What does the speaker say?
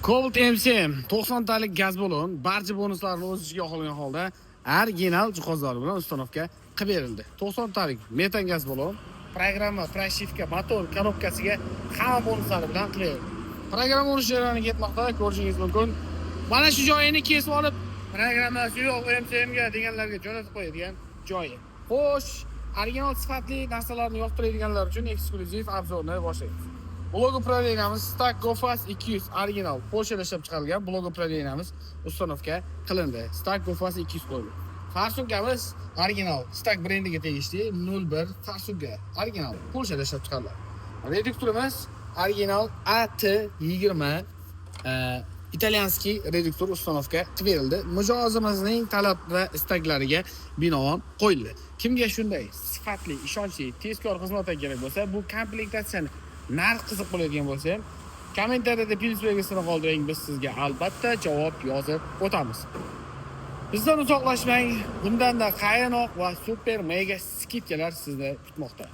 Cobalt MCM 90 talik gaz balon barcha bonuslarni o'z ichiga olgan holda original jihozlar bilan ustanovka qilib berildi. 90 talik metan gaz balon, programma, pрошивка, motor korobkasiga hamma bonuslari bilan qilib berildi. Programma o'rish jarayoniga ketmoqda, ko'rishingiz mumkin. Mana shu joyini kesib olib, programmasi yo'q MCM ga deganlarga jo'natib qo'yadigan joyi. Xo'sh, original sifatli narsalarni yoqtiradiganlar uchun eksklyuziv obzorni boshlaymiz. Blok upravleniyamiz Stack GoFast 200 original Polshada ishlab chiqarilgan blok upravleniyamiz ustanovka qilindi. Stack GoFast 200 qo'yildi. Farsugamiz original Stack brendiga tegishli 01 Farsuga original Polshada ishlab chiqariladi. Reduktorimiz original AT20 italyanskiy reduktor ustanovka qilib berildi. Mijozimizning talab va istaklariga binoan qo'yildi. Kimga shunday sifatli, ishonchli, tezkor xizmat kerak bo'lsa, bu komplektatsiyani narx qiziq bo'ladigan bo'lsa ham kommentariyada plyus belgisini qoldiring, biz sizga albatta javob yozib o'tamiz. Bizdan uzoqlashmang, bundanda qaynoq va super mega skidkalar sizni kutmoqda.